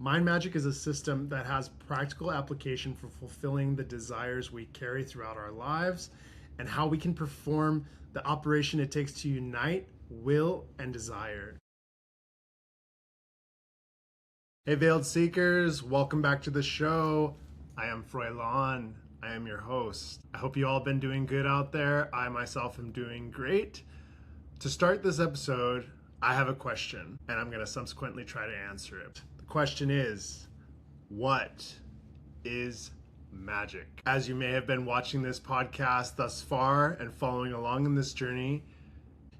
Mind Magick is a system that has practical application for fulfilling the desires we carry throughout our lives and how we can perform the operation it takes to unite will and desire. Hey Veiled Seekers, welcome back to the show. I am Froilan. I am your host. I hope you all been doing good out there. I myself am doing great. To start this episode, I have a question, and I'm going to subsequently try to answer it. The question is, what is magic? As you may have been watching this podcast thus far and following along in this journey,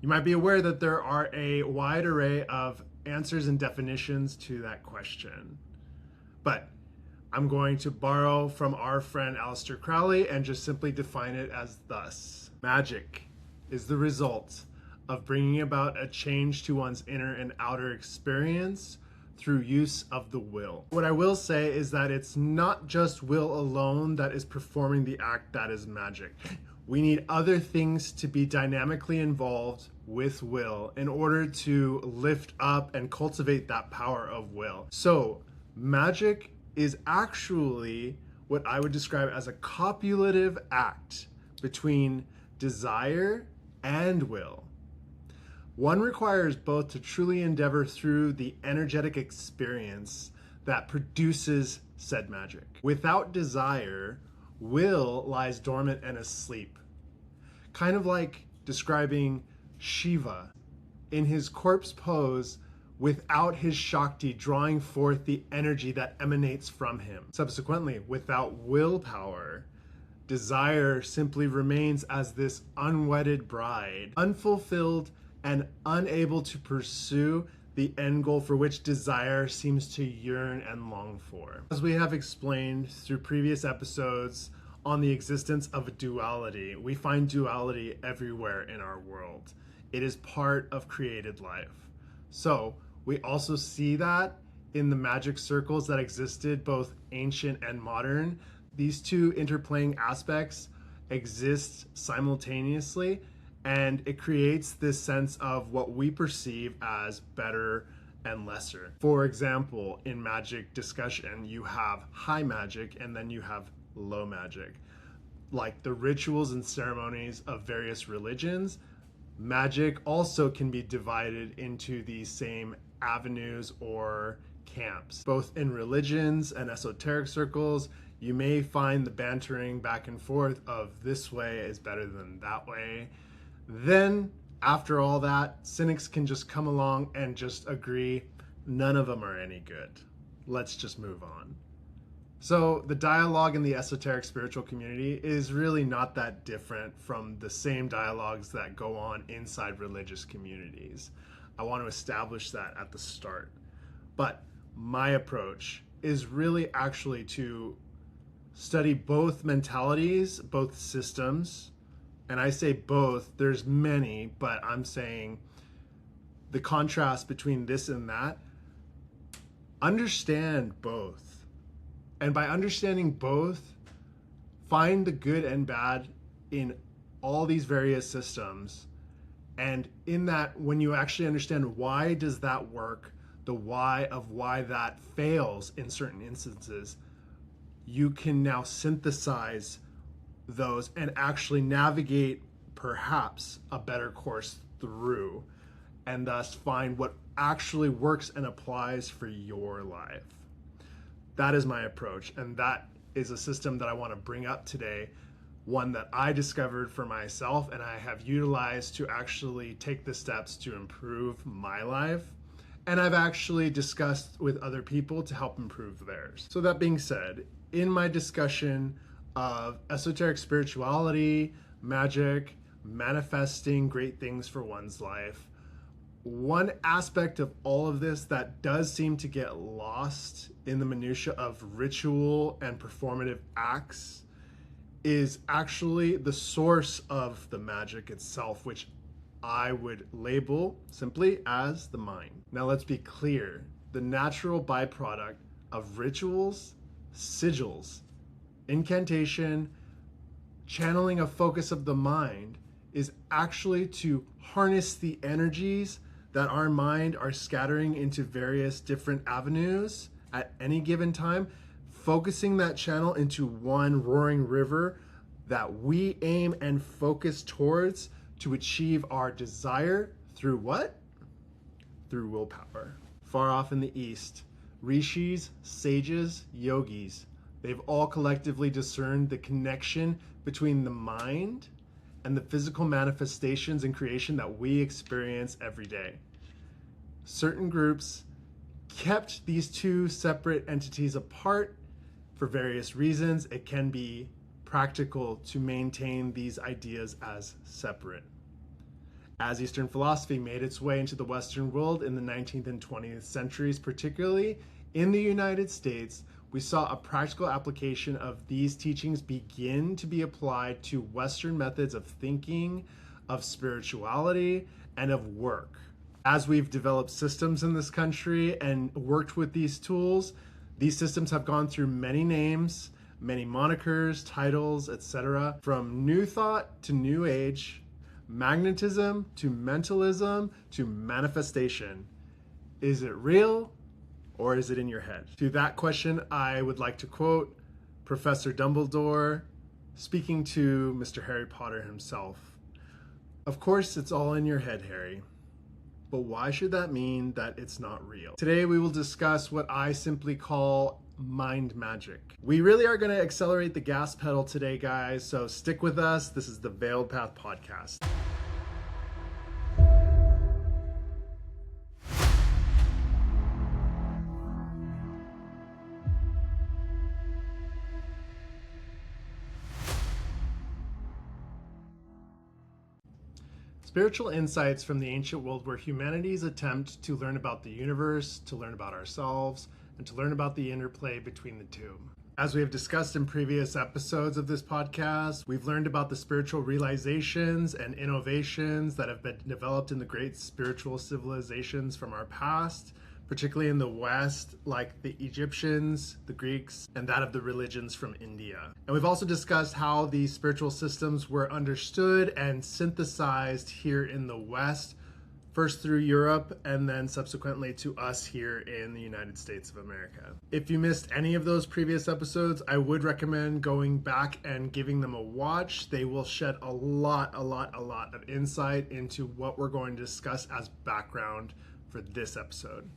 you might be aware that there are a wide array of answers and definitions to that question. But I'm going to borrow from our friend Aleister Crowley and just simply define it as thus. Magic is the result of bringing about a change to one's inner and outer experience through use of the will. What I will say is that it's not just will alone that is performing the act that is magic. We need other things to be dynamically involved with will in order to lift up and cultivate that power of will. So magic is actually what I would describe as a copulative act between desire and will. One requires both to truly endeavor through the energetic experience that produces said magic. Without desire, will lies dormant and asleep. Kind of like describing Shiva in his corpse pose without his Shakti drawing forth the energy that emanates from him. Subsequently, without willpower, desire simply remains as this unwedded bride, unfulfilled and unable to pursue the end goal for which desire seems to yearn and long for. As we have explained through previous episodes on the existence of duality, we find duality everywhere in our world. It is part of created life. So we also see that in the magic circles that existed, both ancient and modern. These two interplaying aspects exist simultaneously, and it creates this sense of what we perceive as better and lesser. For example, in magic discussion, you have high magic and then you have low magic. Like the rituals and ceremonies of various religions, magic also can be divided into these same avenues or camps. Both in religions and esoteric circles, you may find the bantering back and forth of this way is better than that way. Then, after all that, cynics can just come along and just agree none of them are any good. Let's just move on. So the dialogue in the esoteric spiritual community is really not that different from the same dialogues that go on inside religious communities. I want to establish that at the start. But my approach is really actually to study both mentalities, both systems. And I say both, there's many, but I'm saying the contrast between this and that. Understand both. And by understanding both, find the good and bad in all these various systems. And in that, when you actually understand why does that work, the why of why that fails in certain instances, you can now synthesize those and actually navigate perhaps a better course through, and thus find what actually works and applies for your life. That is my approach, and that is a system that I want to bring up today, one that I discovered for myself and I have utilized to actually take the steps to improve my life, and I've actually discussed with other people to help improve theirs. So that being said, in my discussion of esoteric spirituality, magic, manifesting great things for one's life, one aspect of all of this that does seem to get lost in the minutia of ritual and performative acts is actually the source of the magic itself, which I would label simply as the mind. Now let's be clear, the natural byproduct of rituals, sigils, incantation, channeling a focus of the mind is actually to harness the energies that our mind are scattering into various different avenues at any given time, focusing that channel into one roaring river that we aim and focus towards to achieve our desire through what? Through willpower. Far off in the east, rishis, sages, yogis, they've all collectively discerned the connection between the mind and the physical manifestations and creation that we experience every day. Certain groups kept these two separate entities apart for various reasons. It can be practical to maintain these ideas as separate. As Eastern philosophy made its way into the Western world in the 19th and 20th centuries, particularly in the United States, we saw a practical application of these teachings begin to be applied to Western methods of thinking, of spirituality, and of work. As we've developed systems in this country and worked with these tools, these systems have gone through many names, many monikers, titles, etc. From New Thought to New Age, magnetism to mentalism to manifestation. Is it real or is it in your head? To that question, I would like to quote Professor Dumbledore speaking to Mr. Harry Potter himself. Of course, it's all in your head, Harry. But why should that mean that it's not real? Today, we will discuss what I simply call mind magic. We really are going to accelerate the gas pedal today, guys, so stick with us. This is the Veiled Path Podcast. Spiritual insights from the ancient world were humanity's attempt to learn about the universe, to learn about ourselves, and to learn about the interplay between the two. As we have discussed in previous episodes of this podcast, we've learned about the spiritual realizations and innovations that have been developed in the great spiritual civilizations from our past, particularly in the West, like the Egyptians, the Greeks, and that of the religions from India. And we've also discussed how these spiritual systems were understood and synthesized here in the West, first through Europe and then subsequently to us here in the United States of America. If you missed any of those previous episodes, I would recommend going back and giving them a watch. They will shed a lot of insight into what we're going to discuss as background for this episode.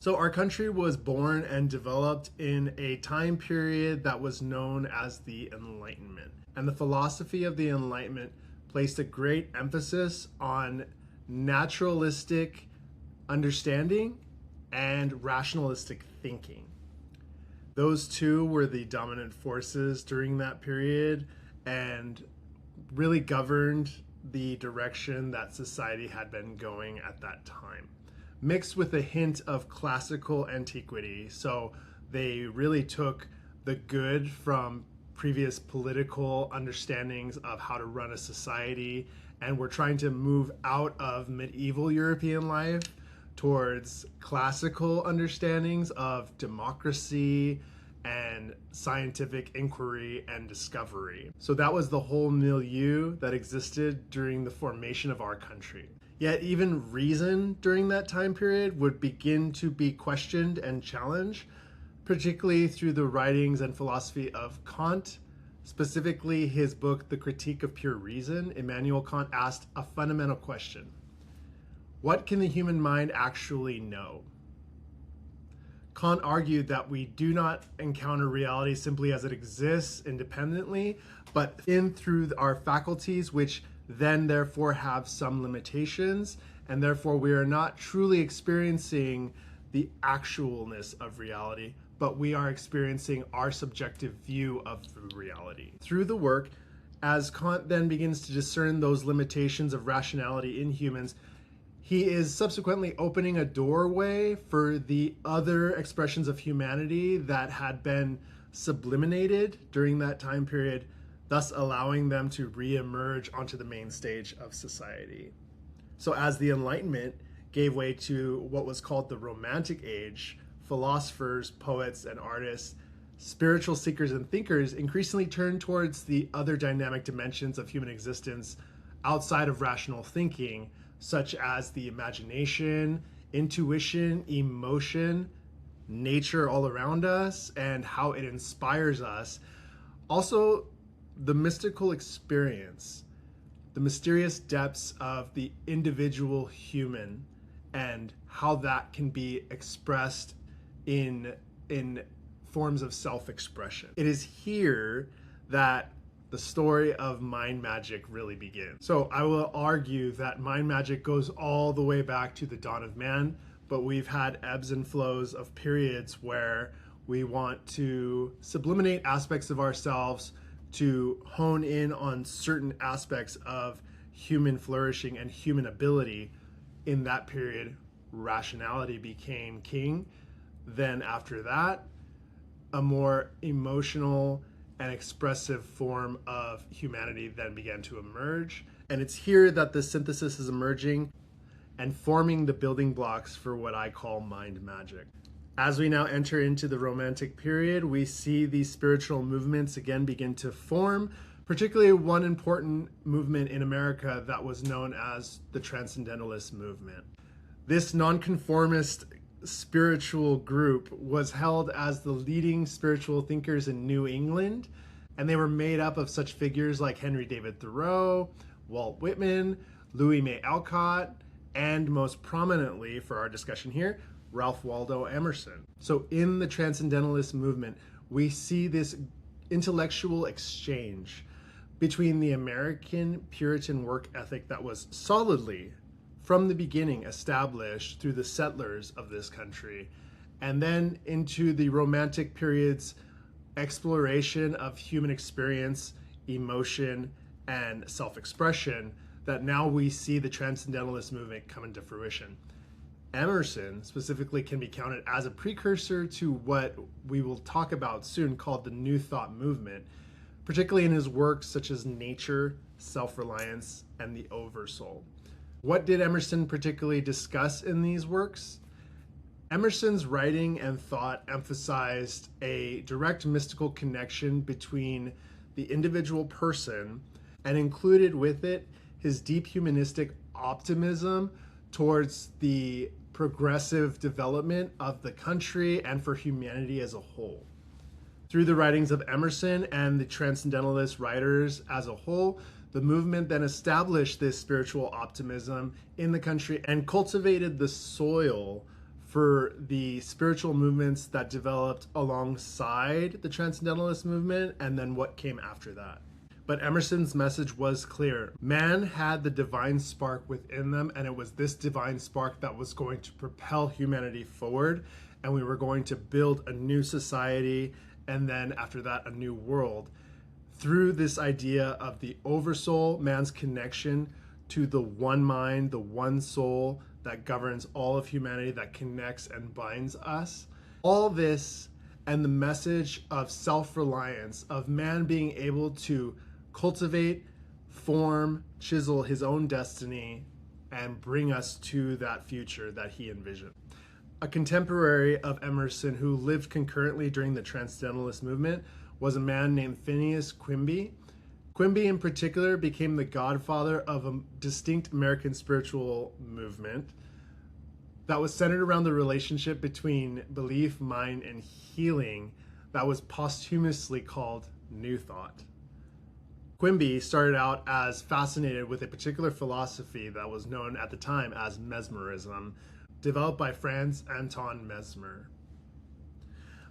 So our country was born and developed in a time period that was known as the Enlightenment. And the philosophy of the Enlightenment placed a great emphasis on naturalistic understanding and rationalistic thinking. Those two were the dominant forces during that period and really governed the direction that society had been going at that time, mixed with a hint of classical antiquity. So they really took the good from previous political understandings of how to run a society, and we're trying to move out of medieval European life towards classical understandings of democracy and scientific inquiry and discovery. So that was the whole milieu that existed during the formation of our country. Yet even reason during that time period would begin to be questioned and challenged, particularly through the writings and philosophy of Kant. Specifically, his book, The Critique of Pure Reason, Immanuel Kant asked a fundamental question. What can the human mind actually know? Kant argued that we do not encounter reality simply as it exists independently, but in through our faculties, which then therefore have some limitations, and therefore we are not truly experiencing the actualness of reality, but we are experiencing our subjective view of the reality. Through the work, as Kant then begins to discern those limitations of rationality in humans, he is subsequently opening a doorway for the other expressions of humanity that had been subliminated during that time period, thus allowing them to re-emerge onto the main stage of society. So as the Enlightenment gave way to what was called the Romantic Age, philosophers, poets, and artists, spiritual seekers and thinkers increasingly turned towards the other dynamic dimensions of human existence outside of rational thinking, such as the imagination, intuition, emotion, nature all around us and how it inspires us. Also, the mystical experience, the mysterious depths of the individual human and how that can be expressed in forms of self-expression. It is here that the story of Mind Magick really begins. So I will argue that Mind Magick goes all the way back to the dawn of man, but we've had ebbs and flows of periods where we want to subliminate aspects of ourselves to hone in on certain aspects of human flourishing and human ability. In that period, rationality became king. Then after that, a more emotional and expressive form of humanity then began to emerge. And it's here that the synthesis is emerging and forming the building blocks for what I call Mind Magick. As we now enter into the Romantic period, we see these spiritual movements again begin to form, particularly one important movement in America that was known as the Transcendentalist movement. This nonconformist spiritual group was held as the leading spiritual thinkers in New England, and they were made up of such figures like Henry David Thoreau, Walt Whitman, Louis May Alcott, and most prominently for our discussion here, Ralph Waldo Emerson. So in the Transcendentalist movement, we see this intellectual exchange between the American Puritan work ethic that was solidly, from the beginning, established through the settlers of this country, and then into the Romantic period's exploration of human experience, emotion, and self-expression, that now we see the Transcendentalist movement come into fruition. Emerson specifically can be counted as a precursor to what we will talk about soon called the New Thought movement, particularly in his works such as Nature, Self-Reliance, and the Oversoul. What did Emerson particularly discuss in these works? Emerson's writing and thought emphasized a direct mystical connection between the individual person and included with it his deep humanistic optimism towards the progressive development of the country and for humanity as a whole. Through the writings of Emerson and the Transcendentalist writers as a whole, the movement then established this spiritual optimism in the country and cultivated the soil for the spiritual movements that developed alongside the Transcendentalist movement and then what came after that. But Emerson's message was clear. Man had the divine spark within them, and it was this divine spark that was going to propel humanity forward, and we were going to build a new society, and then after that, a new world. Through this idea of the oversoul, man's connection to the one mind, the one soul that governs all of humanity, that connects and binds us. All this and the message of self-reliance, of man being able to cultivate, form, chisel his own destiny, and bring us to that future that he envisioned. A contemporary of Emerson who lived concurrently during the Transcendentalist movement was a man named Phineas Quimby. Quimby in particular became the godfather of a distinct American spiritual movement that was centered around the relationship between belief, mind, and healing that was posthumously called New Thought. Quimby started out as fascinated with a particular philosophy that was known at the time as Mesmerism, developed by Franz Anton Mesmer.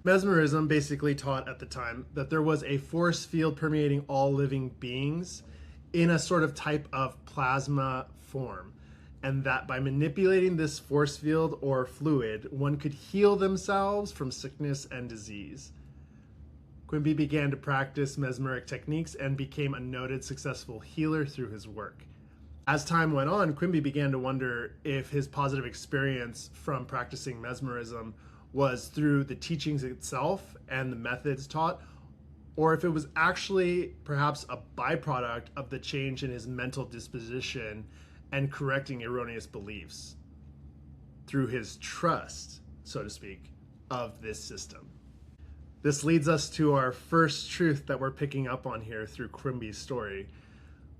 Mesmerism basically taught at the time that there was a force field permeating all living beings in a sort of type of plasma form, and that by manipulating this force field or fluid, one could heal themselves from sickness and disease. Quimby began to practice mesmeric techniques and became a noted successful healer through his work. As time went on, Quimby began to wonder if his positive experience from practicing mesmerism was through the teachings itself and the methods taught, or if it was actually perhaps a byproduct of the change in his mental disposition and correcting erroneous beliefs through his trust, so to speak, of this system. This leads us to our first truth that we're picking up on here through Quimby's story.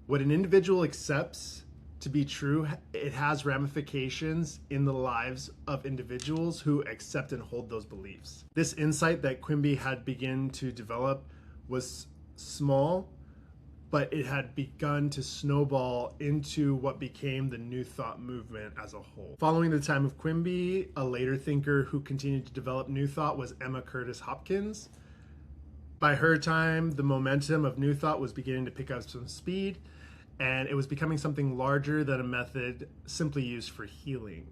What an individual accepts to be true, it has ramifications in the lives of individuals who accept and hold those beliefs. This insight that Quimby had begun to develop was small, but it had begun to snowball into what became the New Thought movement as a whole. Following the time of Quimby, a later thinker who continued to develop New Thought was Emma Curtis Hopkins. By her time, the momentum of New Thought was beginning to pick up some speed, and it was becoming something larger than a method simply used for healing.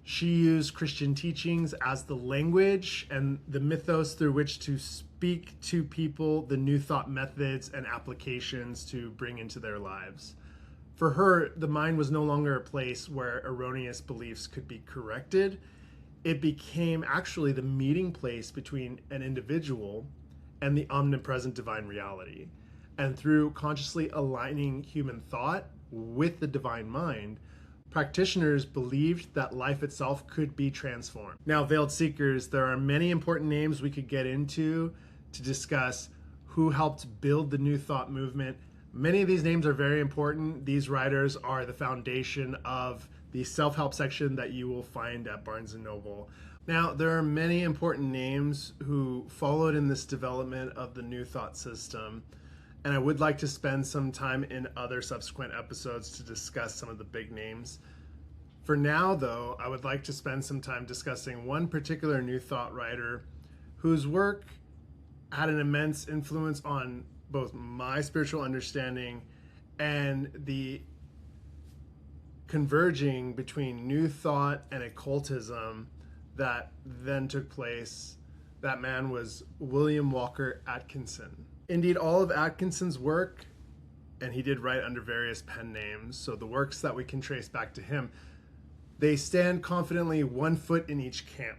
She used Christian teachings as the language and the mythos through which to speak to people the New Thought methods and applications to bring into their lives. For her, the mind was no longer a place where erroneous beliefs could be corrected. It became actually the meeting place between an individual and the omnipresent divine reality. And through consciously aligning human thought with the divine mind, practitioners believed that life itself could be transformed. Now, veiled seekers, there are many important names we could get into to discuss who helped build the New Thought movement. Many of these names are very important. These writers are the foundation of the self-help section that you will find at Barnes & Noble. Now, there are many important names who followed in this development of the New Thought system, and I would like to spend some time in other subsequent episodes to discuss some of the big names. For now, though, I would like to spend some time discussing one particular New Thought writer whose work had an immense influence on both my spiritual understanding and the converging between New Thought and occultism that then took place. That man was William Walker Atkinson. Indeed, all of Atkinson's work, and he did write under various pen names, so the works that we can trace back to him, they stand confidently one foot in each camp.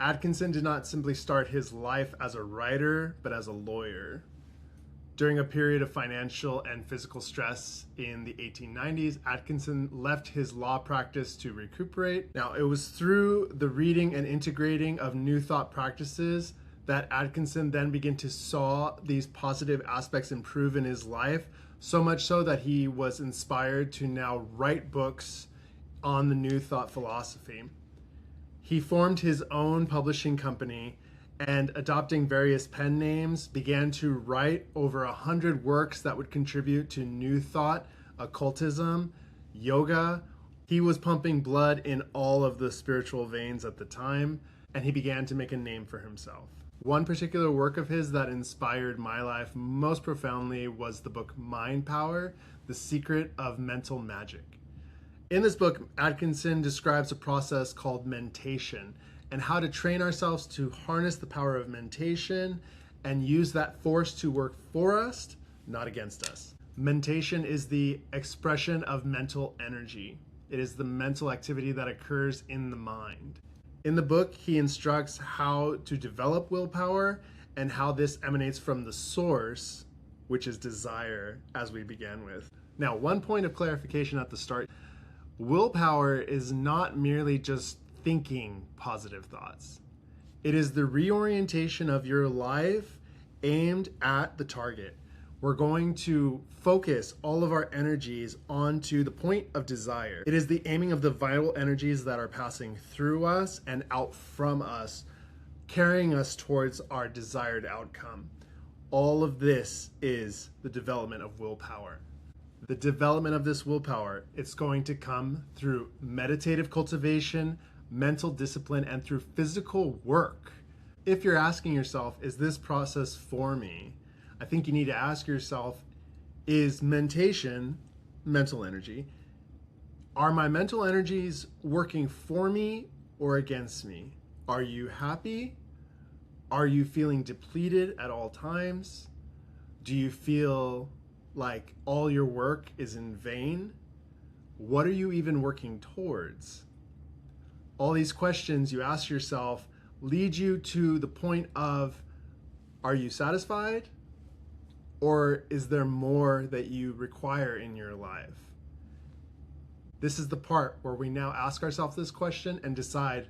Atkinson did not simply start his life as a writer, but as a lawyer. During a period of financial and physical stress in the 1890s, Atkinson left his law practice to recuperate. Now, it was through the reading and integrating of New Thought practices that Atkinson then began to saw these positive aspects improve in his life, so much so that he was inspired to now write books on the New Thought philosophy. He formed his own publishing company and, adopting various pen names, began to write over 100 works that would contribute to New Thought, occultism, yoga. He was pumping blood in all of the spiritual veins at the time, and he began to make a name for himself. One particular work of his that inspired my life most profoundly was the book Mind Power, The Secret of Mental Magic. In this book, Atkinson describes a process called mentation and how to train ourselves to harness the power of mentation and use that force to work for us, not against us. Mentation is the expression of mental energy. It is the mental activity that occurs in the mind. In the book, he instructs how to develop willpower and how this emanates from the source, which is desire, as we began with. Now, one point of clarification at the start. Willpower is not merely just thinking positive thoughts. It is the reorientation of your life aimed at the target. We're going to focus all of our energies onto the point of desire. It is the aiming of the vital energies that are passing through us and out from us, carrying us towards our desired outcome. All of this is the development of willpower. The development of this willpower, it's going to come through meditative cultivation, mental discipline, and through physical work. If you're asking yourself, is this process for me? I think you need to ask yourself, is mentation mental energy? Are my mental energies working for me or against me? Are you happy? Are you feeling depleted at all times? Do you feel like all your work is in vain? What are you even working towards? All these questions you ask yourself lead you to the point of, are you satisfied? Or is there more that you require in your life? This is the part where we now ask ourselves this question and decide,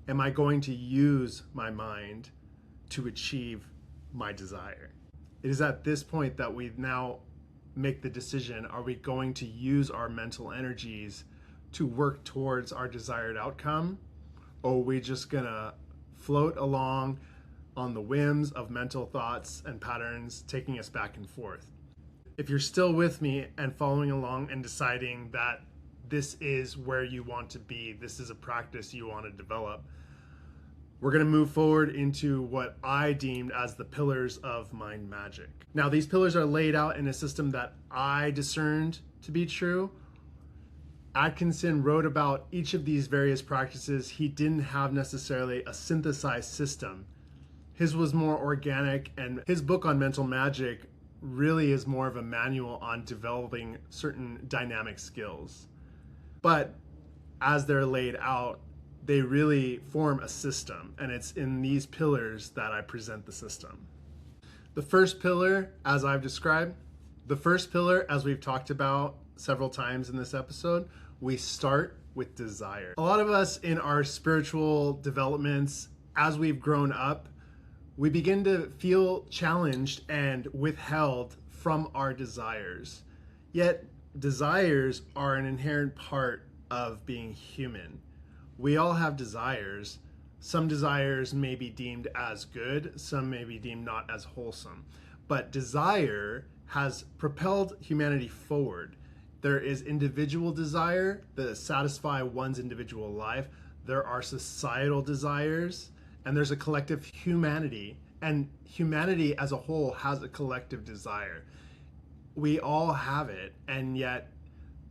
am I going to use my mind to achieve my desire? It is at this point that we now make the decision. Are we going to use our mental energies to work towards our desired outcome? Or are we just gonna float along on the whims of mental thoughts and patterns taking us back and forth? If you're still with me and following along and deciding that this is where you want to be, this is a practice you want to develop, we're going to move forward into what I deemed as the pillars of Mind Magick. Now, these pillars are laid out in a system that I discerned to be true. Atkinson wrote about each of these various practices. He didn't have necessarily a synthesized system. His was more organic, and his book on mental magic really is more of a manual on developing certain dynamic skills. But as they're laid out, they really form a system, and it's in these pillars that I present the system. The first pillar, as I've described, as we've talked about several times in this episode, we start with desire. A lot of us in our spiritual developments, as we've grown up, we begin to feel challenged and withheld from our desires. Yet desires are an inherent part of being human. We all have desires. Some desires may be deemed as good, some may be deemed not as wholesome. But desire has propelled humanity forward. There is individual desire that satisfy one's individual life. There are societal desires, and there's a collective humanity. And humanity as a whole has a collective desire. We all have it, and yet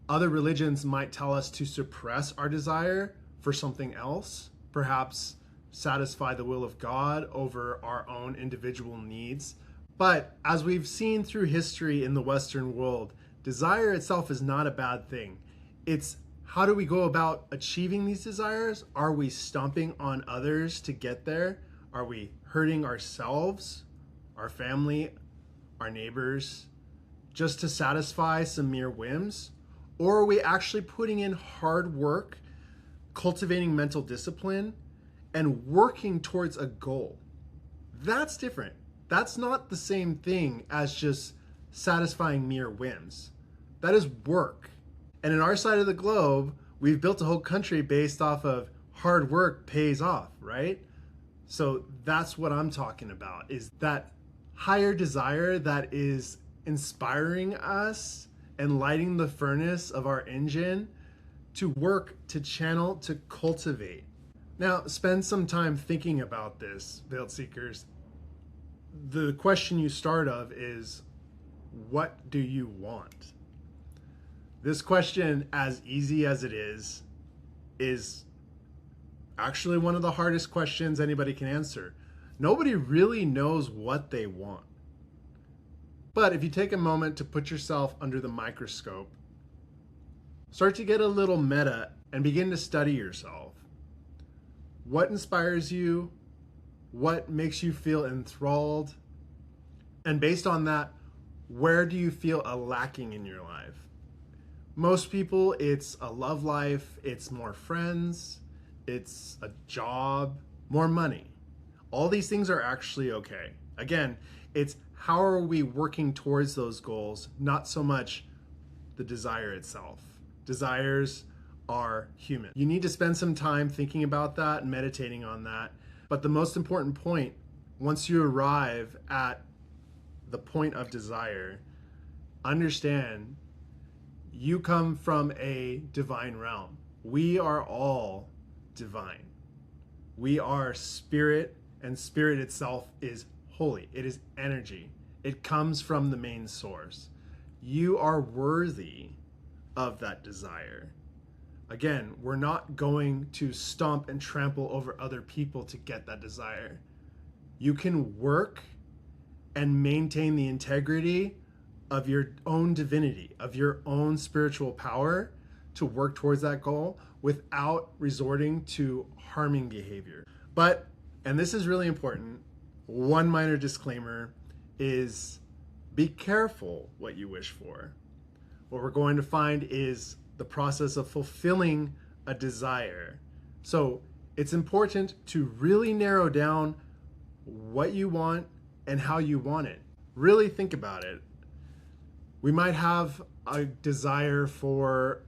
other religions might tell us to suppress our desire for something else, perhaps satisfy the will of God over our own individual needs. But as we've seen through history in the Western world, desire itself is not a bad thing. It's how do we go about achieving these desires? Are we stomping on others to get there? Are we hurting ourselves, our family, our neighbors, just to satisfy some mere whims? Or are we actually putting in hard work, cultivating mental discipline, and working towards a goal? That's different. That's not the same thing as just satisfying mere whims. That is work. And in our side of the globe, we've built a whole country based off of hard work pays off, right? So that's what I'm talking about, is that higher desire that is inspiring us and lighting the furnace of our engine to work, to channel, to cultivate. Now, spend some time thinking about this, Veiled Seekers. The question you start of is, what do you want? This question, as easy as it is actually one of the hardest questions anybody can answer. Nobody really knows what they want. But if you take a moment to put yourself under the microscope, start to get a little meta and begin to study yourself. What inspires you? What makes you feel enthralled? And based on that, where do you feel a lacking in your life? Most people, it's a love life, it's more friends, it's a job, more money. All these things are actually okay. Again, it's how are we working towards those goals, not so much the desire itself. Desires are human. You need to spend some time thinking about that and meditating on that. But the most important point, once you arrive at the point of desire, understand you come from a divine realm. We are all divine. We are spirit, and spirit itself is holy. It is energy. It comes from the main source. You are worthy of that desire. Again, we're not going to stomp and trample over other people to get that desire. You can work and maintain the integrity of your own divinity, of your own spiritual power to work towards that goal without resorting to harming behavior. But, and this is really important, one minor disclaimer is be careful what you wish for. What we're going to find is the process of fulfilling a desire. So it's important to really narrow down what you want and how you want it. Really think about it. We might have a desire for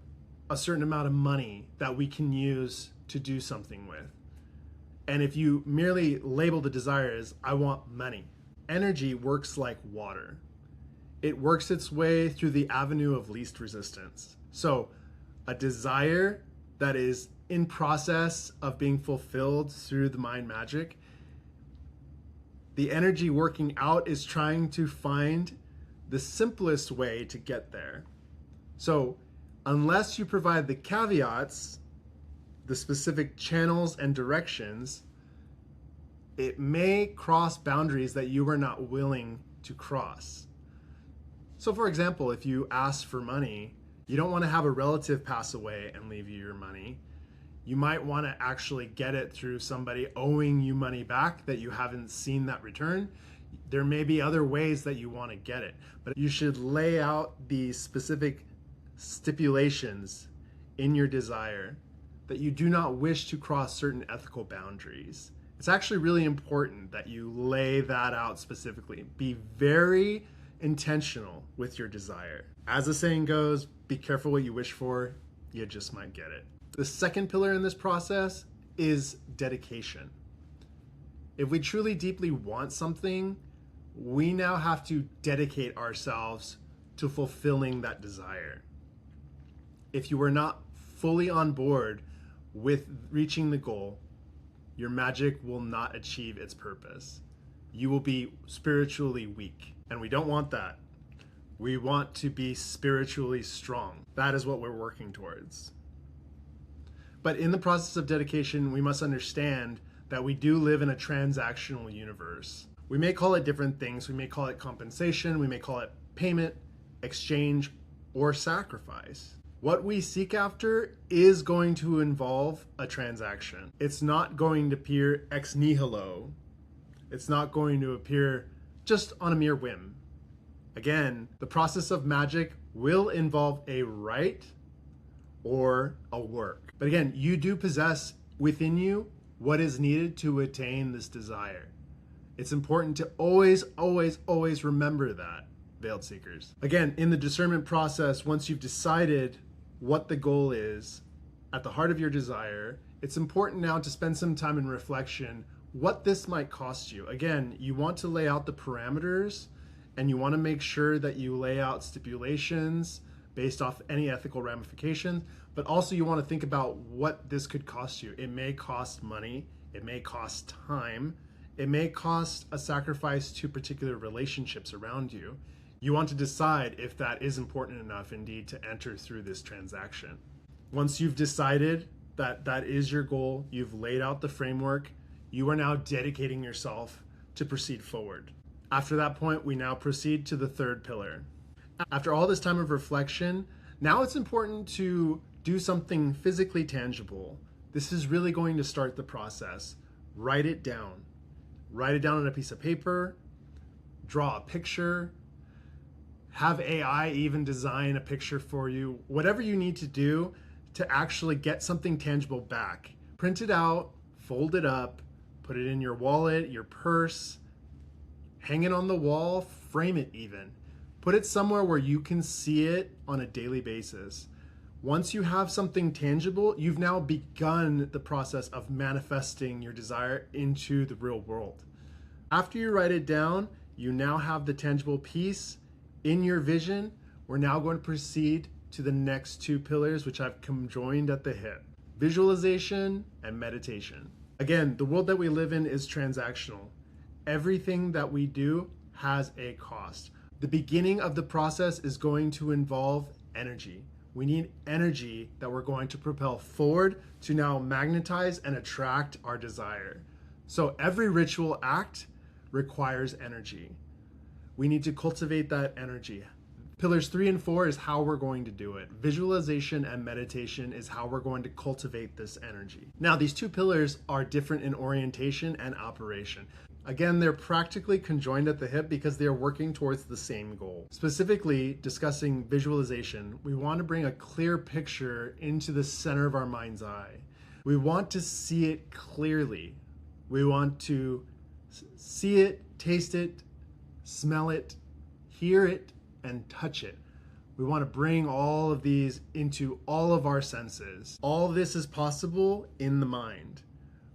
a certain amount of money that we can use to do something with. And if you merely label the desire as, I want money, energy works like water. It works its way through the avenue of least resistance. So a desire that is in process of being fulfilled through the mind magic, the energy working out is trying to find the simplest way to get there. So unless you provide the caveats, the specific channels and directions, it may cross boundaries that you are not willing to cross. So for example, if you ask for money, you don't want to have a relative pass away and leave you your money. You might want to actually get it through somebody owing you money back that you haven't seen that return. There may be other ways that you want to get it, but you should lay out the specific stipulations in your desire that you do not wish to cross certain ethical boundaries. It's actually really important that you lay that out specifically. Be very intentional with your desire. As the saying goes, be careful what you wish for, you just might get it. The second pillar in this process is dedication. If we truly deeply want something, we now have to dedicate ourselves to fulfilling that desire. If you are not fully on board with reaching the goal, your magic will not achieve its purpose. You will be spiritually weak, and we don't want that. We want to be spiritually strong. That is what we're working towards. But in the process of dedication, we must understand that we do live in a transactional universe. We may call it different things. We may call it compensation. We may call it payment, exchange, or sacrifice. What we seek after is going to involve a transaction. It's not going to appear ex nihilo. It's not going to appear just on a mere whim. Again, the process of magic will involve a right or a work. But again, you do possess within you what is needed to attain this desire. It's important to always, always, always remember that, Veiled Seekers. Again, in the discernment process, once you've decided what the goal is at the heart of your desire, it's important now to spend some time in reflection what this might cost you. Again, you want to lay out the parameters, and you want to make sure that you lay out stipulations based off any ethical ramifications, but also you want to think about what this could cost you. It may cost money, it may cost time, it may cost a sacrifice to particular relationships around you. You want to decide if that is important enough indeed to enter through this transaction. Once you've decided that that is your goal, you've laid out the framework, you are now dedicating yourself to proceed forward. After that point, we now proceed to the third pillar. After all this time of reflection, now it's important to do something physically tangible. This is really going to start the process. Write it down. Write it down on a piece of paper, draw a picture, have AI even design a picture for you, whatever you need to do to actually get something tangible back. Print it out, fold it up, put it in your wallet, your purse, hang it on the wall, frame it even. Put it somewhere where you can see it on a daily basis. Once you have something tangible, you've now begun the process of manifesting your desire into the real world. After you write it down, you now have the tangible piece in your vision. We're now going to proceed to the next two pillars, which I've conjoined at the hip: visualization and meditation. Again, the world that we live in is transactional. Everything that we do has a cost. The beginning of the process is going to involve energy. We need energy that we're going to propel forward to now magnetize and attract our desire. So every ritual act requires energy. We need to cultivate that energy. Pillars 3 and 4 is how we're going to do it. Visualization and meditation is how we're going to cultivate this energy. Now, these two pillars are different in orientation and operation. Again, they're practically conjoined at the hip because they are working towards the same goal. Specifically, discussing visualization, we want to bring a clear picture into the center of our mind's eye. We want to see it clearly. We want to see it, taste it, smell it, hear it, and touch it. We want to bring all of these into all of our senses. All this is possible in the mind.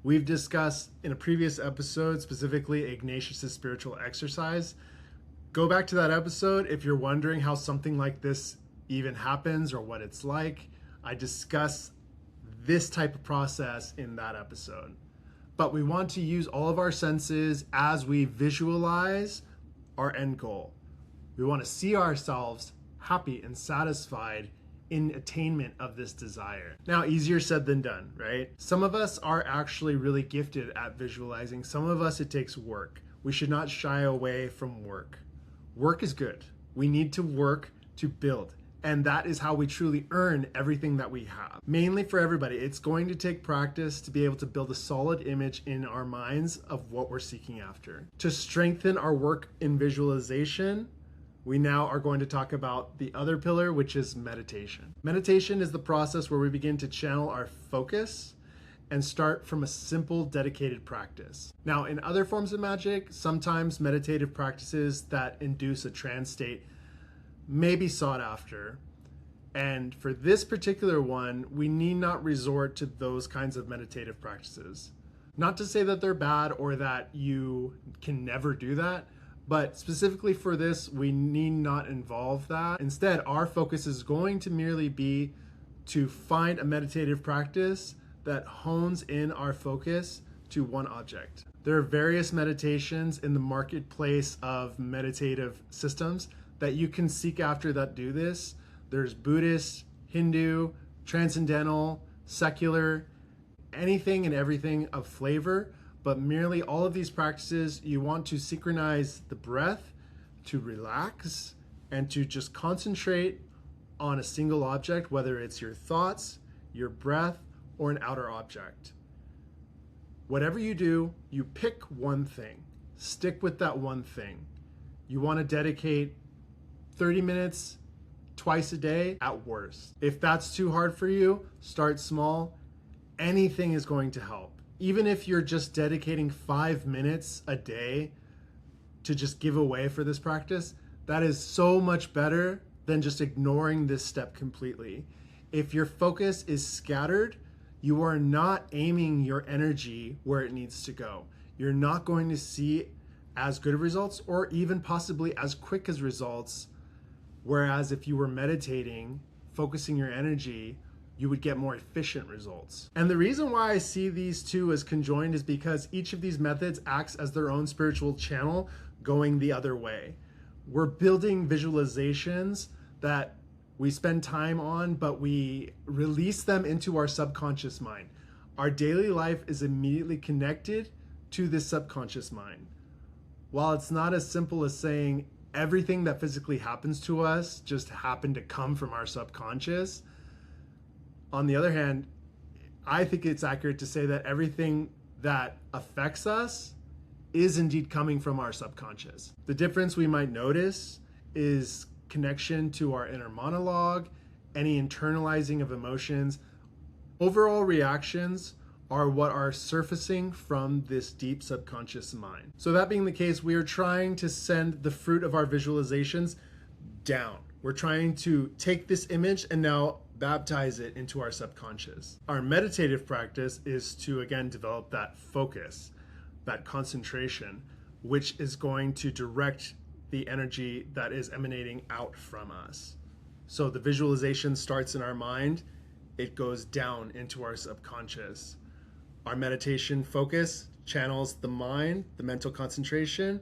We've discussed in a previous episode, specifically Ignatius' spiritual exercise. Go back to that episode if you're wondering how something like this even happens or what it's like. I discuss this type of process in that episode. But we want to use all of our senses as we visualize our end goal. We want to see ourselves happy and satisfied in attainment of this desire. Now, easier said than done, right? Some of us are actually really gifted at visualizing. Some of us, it takes work. We should not shy away from work. Work is good. We need to work to build. And that is how we truly earn everything that we have. Mainly for everybody, it's going to take practice to be able to build a solid image in our minds of what we're seeking after. To strengthen our work in visualization, we now are going to talk about the other pillar, which is meditation. Meditation is the process where we begin to channel our focus and start from a simple, dedicated practice. Now, in other forms of magic, sometimes meditative practices that induce a trance state may be sought after. And for this particular one, we need not resort to those kinds of meditative practices. Not to say that they're bad or that you can never do that, but specifically for this, we need not involve that. Instead, our focus is going to merely be to find a meditative practice that hones in our focus to one object. There are various meditations in the marketplace of meditative systems that you can seek after that do this. There's Buddhist, Hindu, transcendental, secular, anything and everything of flavor, but merely all of these practices, you want to synchronize the breath, to relax, and to just concentrate on a single object, whether it's your thoughts, your breath, or an outer object. Whatever you do, you pick one thing. Stick with that one thing. You want to dedicate 30 minutes twice a day at worst. If that's too hard for you, start small. Anything is going to help. Even if you're just dedicating 5 minutes a day to just give away for this practice, that is so much better than just ignoring this step completely. If your focus is scattered, you are not aiming your energy where it needs to go. You're not going to see as good of results or even possibly as quick as results. Whereas if you were meditating, focusing your energy, you would get more efficient results. And the reason why I see these two as conjoined is because each of these methods acts as their own spiritual channel going the other way. We're building visualizations that we spend time on, but we release them into our subconscious mind. Our daily life is immediately connected to this subconscious mind. While it's not as simple as saying everything that physically happens to us just happened to come from our subconscious, on the other hand, I think it's accurate to say that everything that affects us is indeed coming from our subconscious. The difference we might notice is connection to our inner monologue, any internalizing of emotions. Overall reactions are what are surfacing from this deep subconscious mind. So that being the case, we are trying to send the fruit of our visualizations down. We're trying to take this image and now baptize it into our subconscious. Our meditative practice is to, again, develop that focus, that concentration, which is going to direct the energy that is emanating out from us. So the visualization starts in our mind, it goes down into our subconscious. Our meditation focus channels the mind, the mental concentration,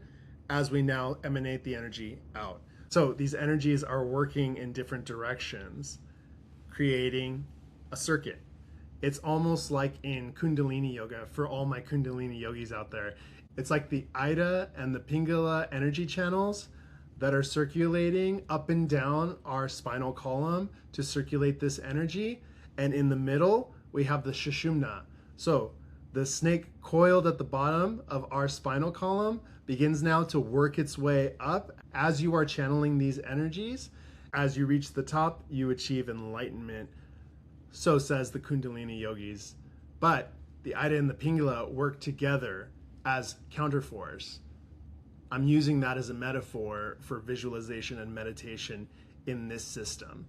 as we now emanate the energy out. So these energies are working in different directions, creating a circuit. It's almost like in Kundalini yoga, for all my Kundalini yogis out there. It's like the Ida and the Pingala energy channels that are circulating up and down our spinal column to circulate this energy. And in the middle, we have the Sushumna. So the snake coiled at the bottom of our spinal column begins now to work its way up as you are channeling these energies. As you reach the top, you achieve enlightenment. So says the Kundalini yogis. But the Ida and the Pingala work together as counterforce. I'm using that as a metaphor for visualization and meditation in this system.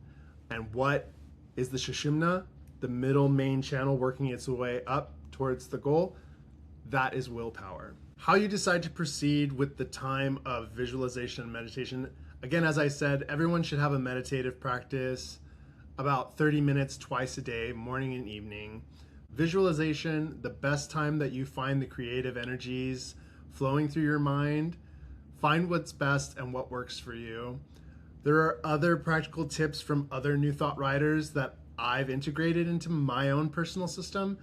And what is the Sushumna, the middle main channel working its way up towards the goal? That is willpower. How you decide to proceed with the time of visualization and meditation. Again, as I said, everyone should have a meditative practice about 30 minutes twice a day, morning and evening. Visualization, the best time that you find the creative energies flowing through your mind. Find what's best and what works for you. There are other practical tips from other New Thought writers that I've integrated into my own personal system.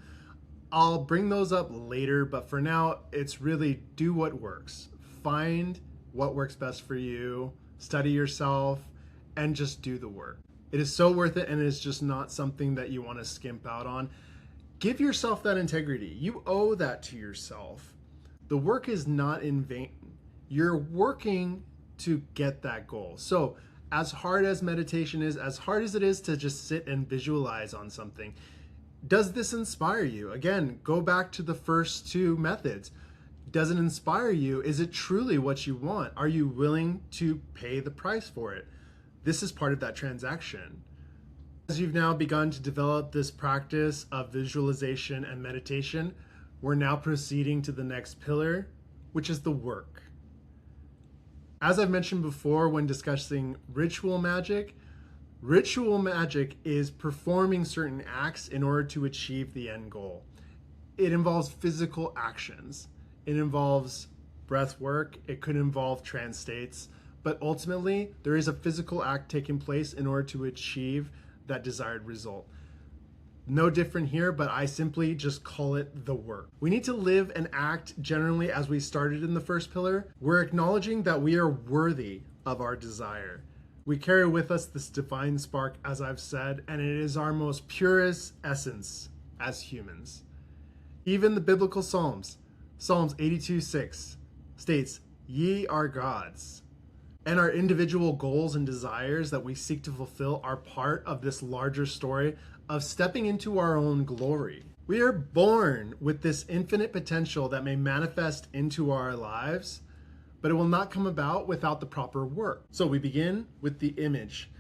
I'll bring those up later, but for now, it's really do what works. Find what works best for you, study yourself, and just do the work. It is so worth it, and it is just not something that you want to skimp out on. Give yourself that integrity. You owe that to yourself. The work is not in vain. You're working to get that goal. So as hard as meditation is, as hard as it is to just sit and visualize on something, does this inspire you? Again, go back to the first two methods. Does it inspire you? Is it truly what you want? Are you willing to pay the price for it? This is part of that transaction. As you've now begun to develop this practice of visualization and meditation, we're now proceeding to the next pillar, which is the work. As I've mentioned before when discussing ritual magic is performing certain acts in order to achieve the end goal. It involves physical actions. It involves breath work. It could involve trance states. But ultimately, there is a physical act taking place in order to achieve that desired result. No different here, but I simply just call it the work. We need to live and act generally as we started in the first pillar. We're acknowledging that we are worthy of our desire. We carry with us this divine spark, as I've said, and it is our most purest essence as humans. Even the biblical Psalms 82:6 states, "Ye are gods." And our individual goals and desires that we seek to fulfill are part of this larger story of stepping into our own glory. We are born with this infinite potential that may manifest into our lives, but it will not come about without the proper work. So we begin with the image.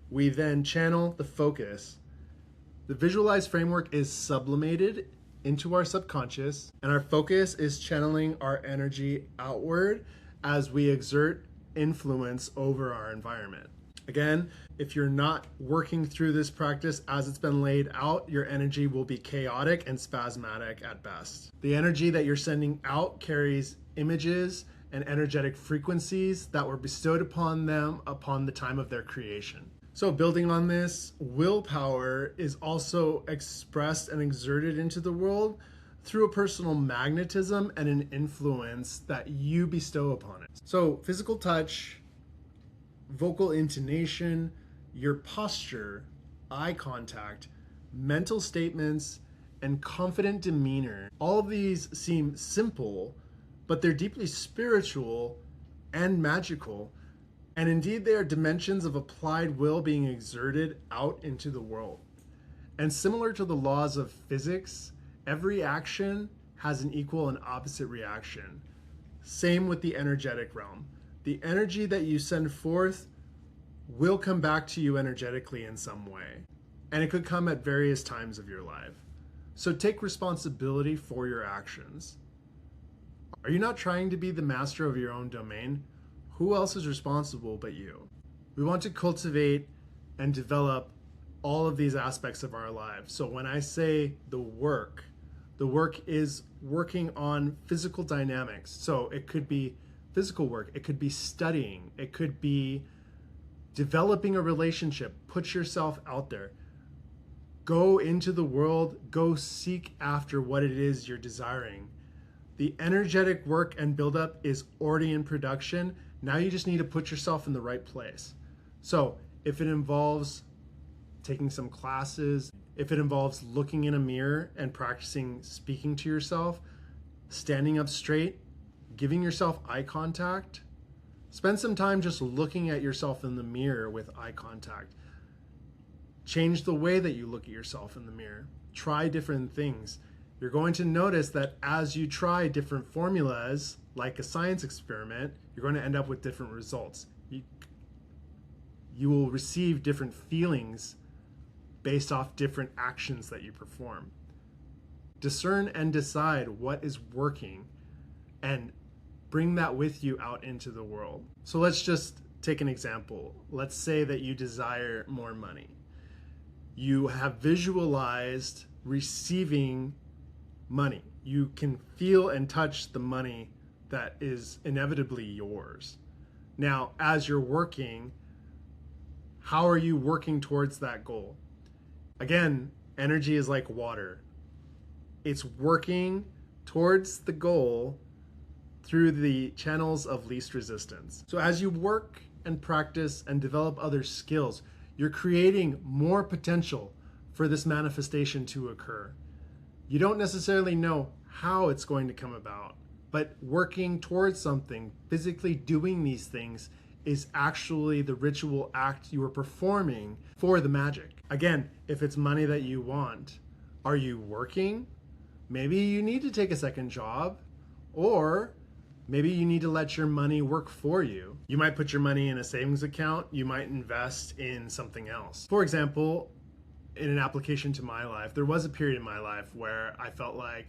We then channel the focus. The visualized framework is sublimated into our subconscious, and our focus is channeling our energy outward as we exert influence over our environment. Again, if you're not working through this practice as it's been laid out, your energy will be chaotic and spasmodic at best. The energy that you're sending out carries images and energetic frequencies that were bestowed upon them upon the time of their creation. So building on this, willpower is also expressed and exerted into the world through a personal magnetism and an influence that you bestow upon it. So physical touch, vocal intonation, your posture, eye contact, mental statements, and confident demeanor. All of these seem simple, but they're deeply spiritual and magical. And indeed, they are dimensions of applied will being exerted out into the world. And similar to the laws of physics, every action has an equal and opposite reaction. Same with the energetic realm. The energy that you send forth will come back to you energetically in some way. And it could come at various times of your life. So take responsibility for your actions. Are you not trying to be the master of your own domain? Who else is responsible but you? We want to cultivate and develop all of these aspects of our lives. So when I say the work is working on physical dynamics. So it could be physical work, it could be studying, it could be developing a relationship. Put yourself out there. Go into the world, go seek after what it is you're desiring. The energetic work and buildup is already in production. Now you just need to put yourself in the right place. So if it involves taking some classes, if it involves looking in a mirror and practicing speaking to yourself, standing up straight, giving yourself eye contact, spend some time just looking at yourself in the mirror with eye contact. Change the way that you look at yourself in the mirror. Try different things. you're going to notice that as you try different formulas, like a science experiment, you're going to end up with different results. You will receive different feelings based off different actions that you perform. Discern and decide what is working and bring that with you out into the world. So let's just take an example. Let's say that you desire more money. You have visualized receiving money. You can feel and touch the money that is inevitably yours. Now, as you're working, how are you working towards that goal? Again, energy is like water. It's working towards the goal through the channels of least resistance. So as you work and practice and develop other skills, you're creating more potential for this manifestation to occur. You don't necessarily know how it's going to come about, but working towards something, physically doing these things, is actually the ritual act you are performing for the magic. Again, if it's money that you want, are you working? Maybe you need to take a second job, or maybe you need to let your money work for you. You might put your money in a savings account. You might invest in something else. For example, in an application to my life, there was a period in my life where I felt like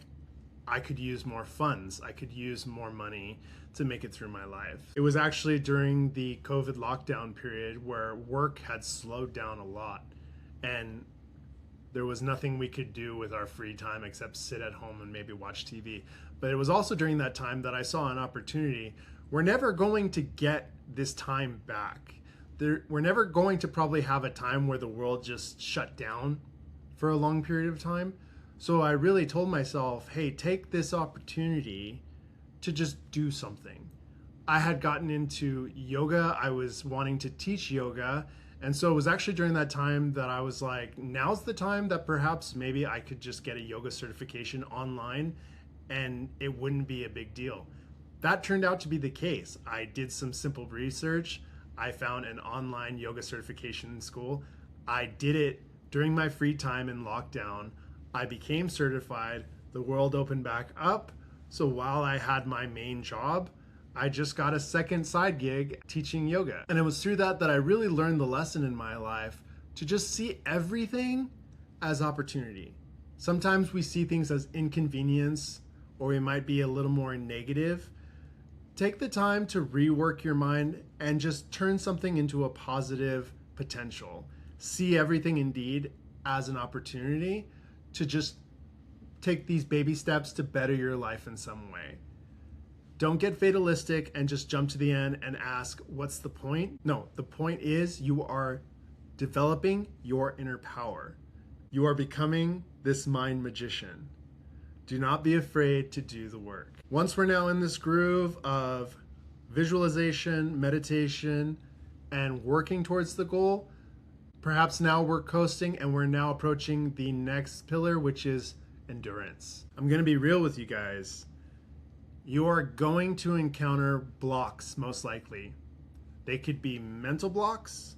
I could use more funds. I could use more money to make it through my life. It was actually during the COVID lockdown period where work had slowed down a lot, and there was nothing we could do with our free time except sit at home and maybe watch TV. But it was also during that time that I saw an opportunity. We're never going to get this time back. We're never going to probably have a time where the world just shut down for a long period of time. So I really told myself, hey, take this opportunity to just do something. I had gotten into yoga. I was wanting to teach yoga. And so it was actually during that time that I was like, now's the time that perhaps maybe I could just get a yoga certification online and it wouldn't be a big deal. That turned out to be the case. I did some simple research. I found an online yoga certification school. I did it during my free time in lockdown. I became certified. The world opened back up. So while I had my main job, I just got a second side gig teaching yoga. And it was through that I really learned the lesson in my life to just see everything as opportunity. Sometimes we see things as inconvenience, or we might be a little more negative. Take the time to rework your mind and just turn something into a positive potential. See everything indeed as an opportunity to just take these baby steps to better your life in some way. Don't get fatalistic and just jump to the end and ask, what's the point? No, the point is you are developing your inner power. You are becoming this mind magician. Do not be afraid to do the work. Once we're now in this groove of visualization, meditation, and working towards the goal, perhaps now we're coasting and we're now approaching the next pillar, which is endurance. I'm going to be real with you guys. You are going to encounter blocks, most likely. They could be mental blocks.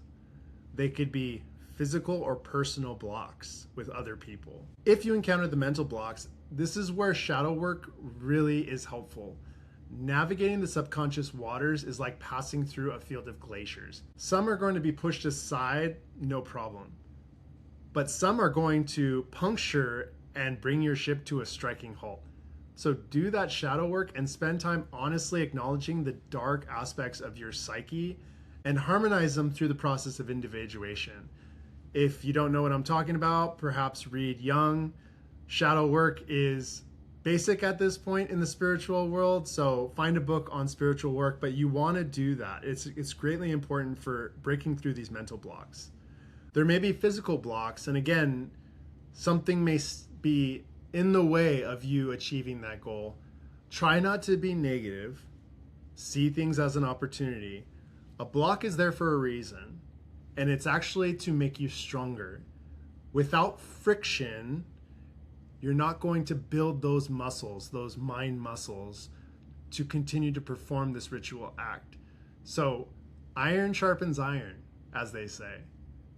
They could be physical or personal blocks with other people. If you encounter the mental blocks, this is where shadow work really is helpful. Navigating the subconscious waters is like passing through a field of glaciers. Some are going to be pushed aside, no problem. But some are going to puncture and bring your ship to a striking halt. So do that shadow work and spend time honestly acknowledging the dark aspects of your psyche and harmonize them through the process of individuation. If you don't know what I'm talking about, perhaps read Jung. Shadow work is basic at this point in the spiritual world, so find a book on spiritual work, but you want to do that. It's greatly important for breaking through these mental blocks. There may be physical blocks, and again, something may be in the way of you achieving that goal. Try not to be negative. See things as an opportunity. A block is there for a reason, and it's actually to make you stronger. Without friction, you're not going to build those muscles, those mind muscles, to continue to perform this ritual act. So iron sharpens iron, as they say.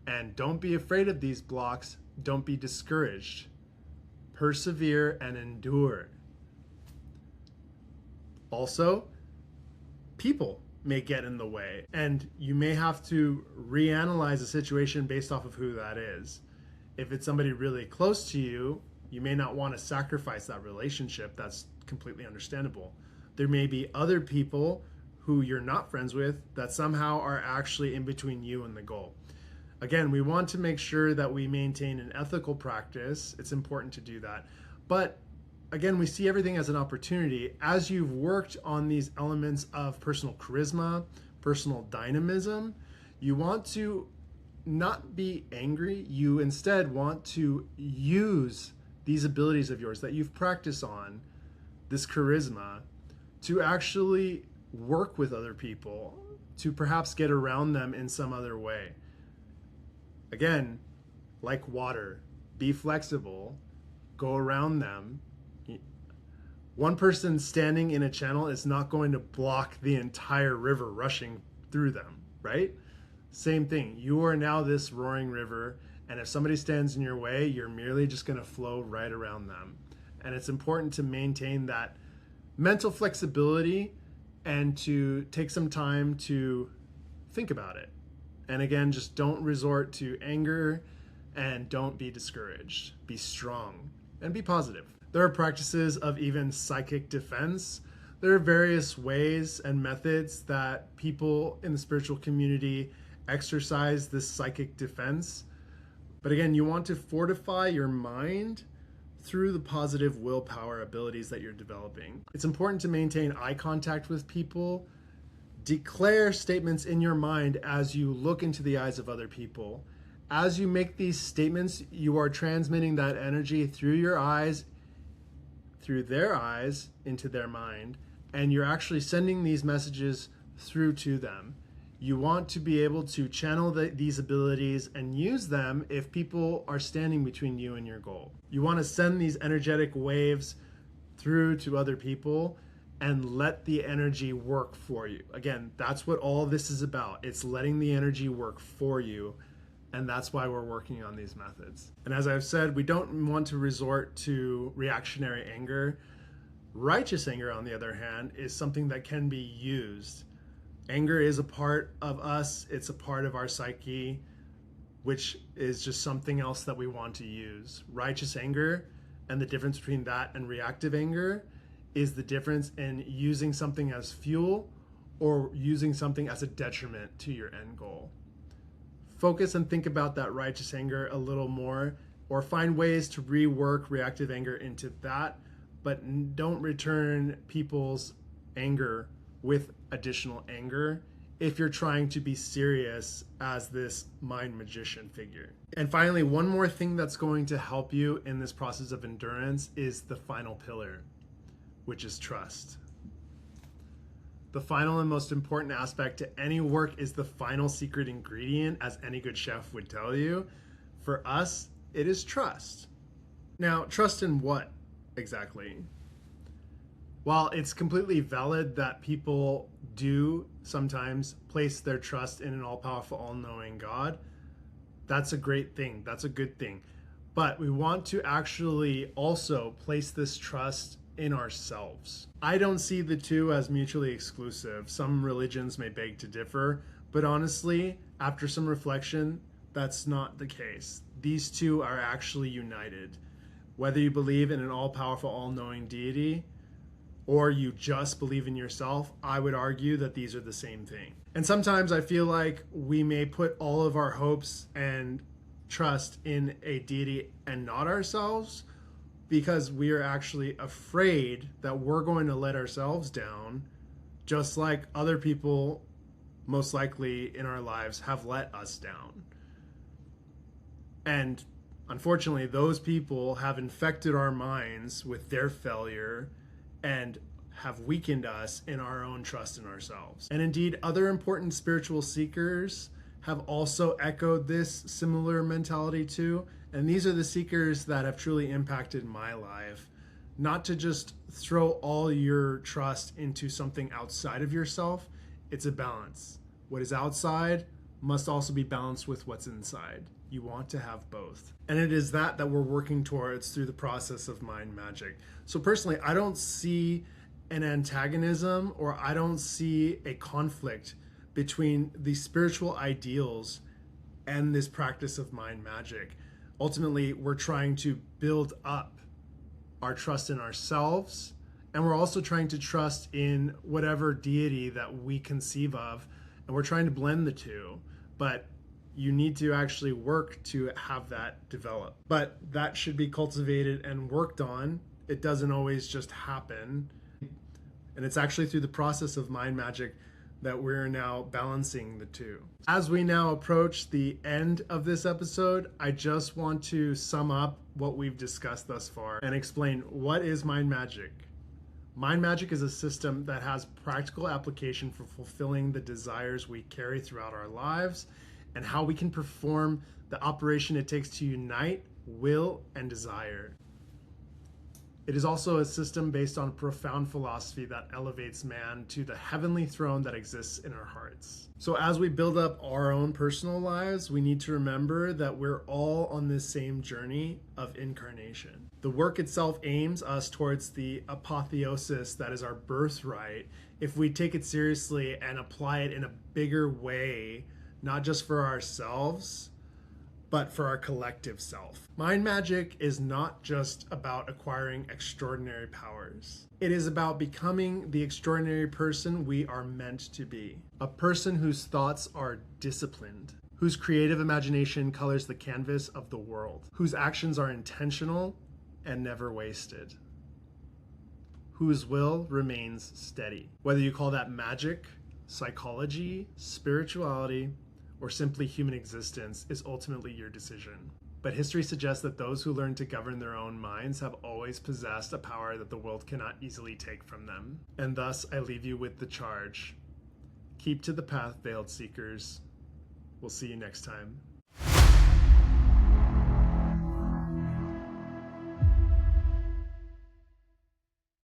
And don't be afraid of these blocks. Don't be discouraged. persevere, and endure. Also, people may get in the way, and you may have to reanalyze a situation based off of who that is. If it's somebody really close to you, you may not want to sacrifice that relationship. That's completely understandable. There may be other people who you're not friends with that somehow are actually in between you and the goal. Again, we want to make sure that we maintain an ethical practice. It's important to do that. But again, we see everything as an opportunity. As you've worked on these elements of personal charisma, personal dynamism, you want to not be angry. You instead want to use these abilities of yours that you've practiced on, this charisma, to actually work with other people, to perhaps get around them in some other way. Again, like water, be flexible, go around them. One person standing in a channel is not going to block the entire river rushing through them, right? Same thing. You are now this roaring river, and if somebody stands in your way, you're merely just going to flow right around them. And it's important to maintain that mental flexibility and to take some time to think about it. And again, just don't resort to anger and don't be discouraged. Be strong and be positive. There are practices of even psychic defense. There are various ways and methods that people in the spiritual community exercise this psychic defense. But again, you want to fortify your mind through the positive willpower abilities that you're developing. It's important to maintain eye contact with people. Declare statements in your mind as you look into the eyes of other people. As you make these statements, you are transmitting that energy through your eyes, through their eyes, into their mind, and you're actually sending these messages through to them. You want to be able to channel these abilities and use them if people are standing between you and your goal. You want to send these energetic waves through to other people and let the energy work for you. Again, that's what all of this is about. It's letting the energy work for you, and that's why we're working on these methods. And as I've said, we don't want to resort to reactionary anger. Righteous anger, on the other hand, is something that can be used. Anger is a part of us. It's a part of our psyche, which is just something else that we want to use. Righteous anger, and the difference between that and reactive anger, is the difference in using something as fuel or using something as a detriment to your end goal. Focus and think about that righteous anger a little more, or find ways to rework reactive anger into that, but don't return people's anger with additional anger if you're trying to be serious as this mind magician figure. And finally, one more thing that's going to help you in this process of endurance is the final pillar, which is trust. The final and most important aspect to any work is the final secret ingredient, as any good chef would tell you. For us, it is trust. Now, trust in what exactly? While it's completely valid that people do sometimes place their trust in an all-powerful, all-knowing God, that's a great thing. That's a good thing. But we want to actually also place this trust in ourselves. I don't see the two as mutually exclusive. Some religions may beg to differ, but honestly, after some reflection, that's not the case. These two are actually united. Whether you believe in an all-powerful, all-knowing deity, or you just believe in yourself, I would argue that these are the same thing. And sometimes I feel like we may put all of our hopes and trust in a deity and not ourselves, because we are actually afraid that we're going to let ourselves down, just like other people most likely in our lives have let us down. And unfortunately, those people have infected our minds with their failure and have weakened us in our own trust in ourselves. And indeed, other important spiritual seekers have also echoed this similar mentality too. And these are the seekers that have truly impacted my life. Not to just throw all your trust into something outside of yourself. It's a balance. What is outside must also be balanced with what's inside. You want to have both. And it is that we're working towards through the process of Mind Magick. So personally, I don't see an antagonism, or I don't see a conflict between the spiritual ideals and this practice of Mind Magick. Ultimately, we're trying to build up our trust in ourselves, and we're also trying to trust in whatever deity that we conceive of, and we're trying to blend the two. But you need to actually work to have that develop. But that should be cultivated and worked on. It doesn't always just happen. And it's actually through the process of Mind Magick that we're now balancing the two. As we now approach the end of this episode, I just want to sum up what we've discussed thus far and explain what is Mind Magick. Mind Magick is a system that has practical application for fulfilling the desires we carry throughout our lives, and how we can perform the operation it takes to unite will and desire. It is also a system based on a profound philosophy that elevates man to the heavenly throne that exists in our hearts. So as we build up our own personal lives, we need to remember that we're all on this same journey of incarnation. The work itself aims us towards the apotheosis that is our birthright if we take it seriously and apply it in a bigger way, not just for ourselves, but for our collective self. Mind Magick is not just about acquiring extraordinary powers. It is about becoming the extraordinary person we are meant to be. A person whose thoughts are disciplined, whose creative imagination colors the canvas of the world, whose actions are intentional and never wasted, whose will remains steady. Whether you call that magic, psychology, spirituality, or simply human existence is ultimately your decision. But history suggests that those who learn to govern their own minds have always possessed a power that the world cannot easily take from them. And thus, I leave you with the charge. Keep to the path, veiled seekers. We'll see you next time.